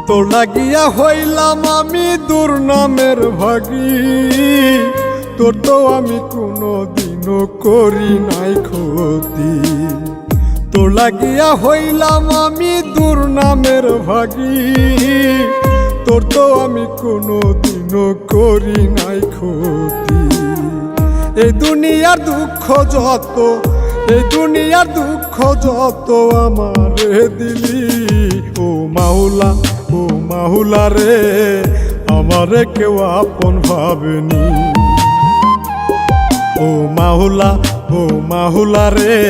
তোর লাগিয়া হইলাম আমি দুর্নামের ভাগী, তোর তো আমি কোনো দিনও করি নাই ক্ষতি। তোর লাগিয়া হইলাম আমি দুর্নামের ভাগী, তোর তো আমি কোনো দিনও করি নাই ক্ষতি। এই দুনিয়ার দুঃখ যত, এই দুনিয়ার দুঃখ যত আমারে দিলি, ও মাওলা, ও মাওলা রে, আমারে কেউ আপন ভাবেনি। ও মাওলা, ও মাওলা রে,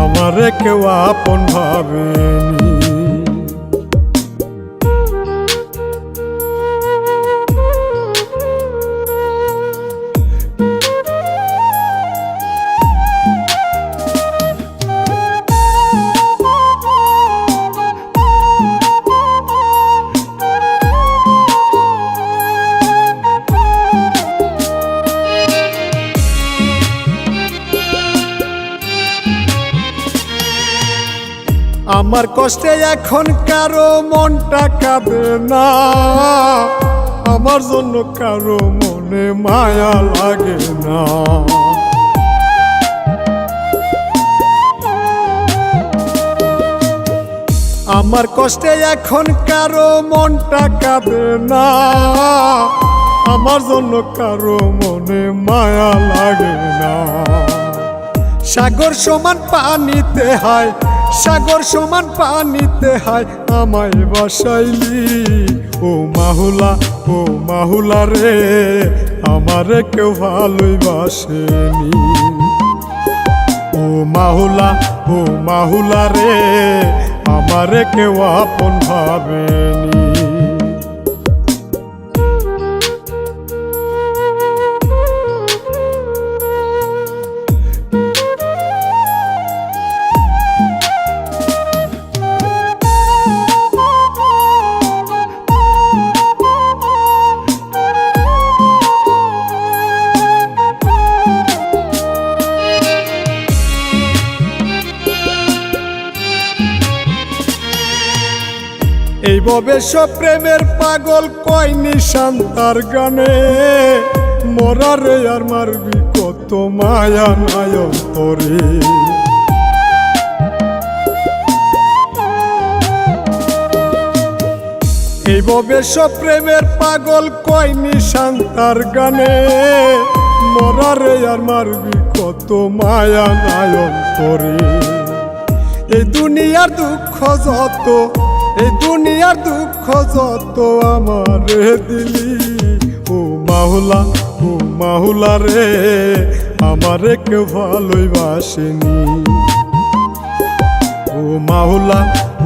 আমারে কেউ আপন ভাবেনি। আমার কষ্টে এখন কারো মনটা কাঁদে না, আমার জন্য কারো মনে মায়া লাগে না। আমার কষ্টে এখন কারো মনটা কাঁদে না, আমার জন্য কারো মনে মায়া লাগে না। সাগর সমান পানিতে হায়, সাগর সমান পানিতে হায় আমায় বাসাইলি। ও মাওলা, ও মাওলা রে, আমারে কেউ ভালোবাসেনি। ও মাওলা, ও মাওলা রে, আমারে কেউ আপন ভাবেনি। এই ববেশ প্রেমের পাগল কয় নিশান তার গানে, মরারে আর মারবি কত মায়া নাই অন্তরে। এই ববেশ প্রেমের পাগল কয় নিশান তার গানে, মরারে আর মারবি কত মায়া নাই অন্তরে। এই দুনিয়ার দুঃখ যত, এই দুনিয়ার দুঃখ যত আমারে দিলি, ও মাওলা, ও মাওলা রে, আমারে কেউ ভালোবাসেনি। ও মাওলা,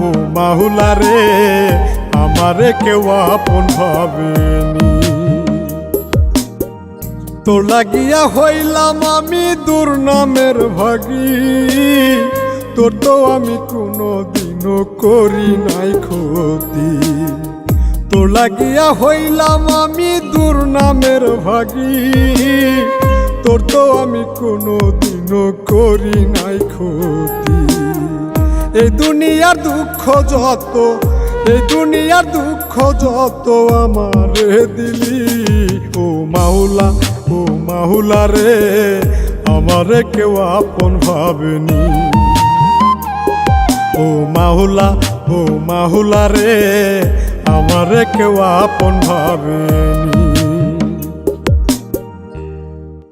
ও মাওলা রে, আমারে কেউ আপন ভাবেনি। তোর লাগিয়া হইলাম আমি দুর্নামের ভাগী, তোর তো আমি কোনো দিনও করি নাই ক্ষতি। তোর লাগিয়া হইলাম আমি দুর্নামের ভাগী, তোর তো আমি কোনো দিনও করি নাই ক্ষতি। এই দুনিয়ার দুঃখ যত, এই দুনিয়ার দুঃখ যত আমারে দিলি, ও মাওলা, ও মাওলা রে, আমারে কেউ আপন ভাবেনি। ও মাওলা, ও মাওলা রে, আমারে কেউ আপন ভাবেনি।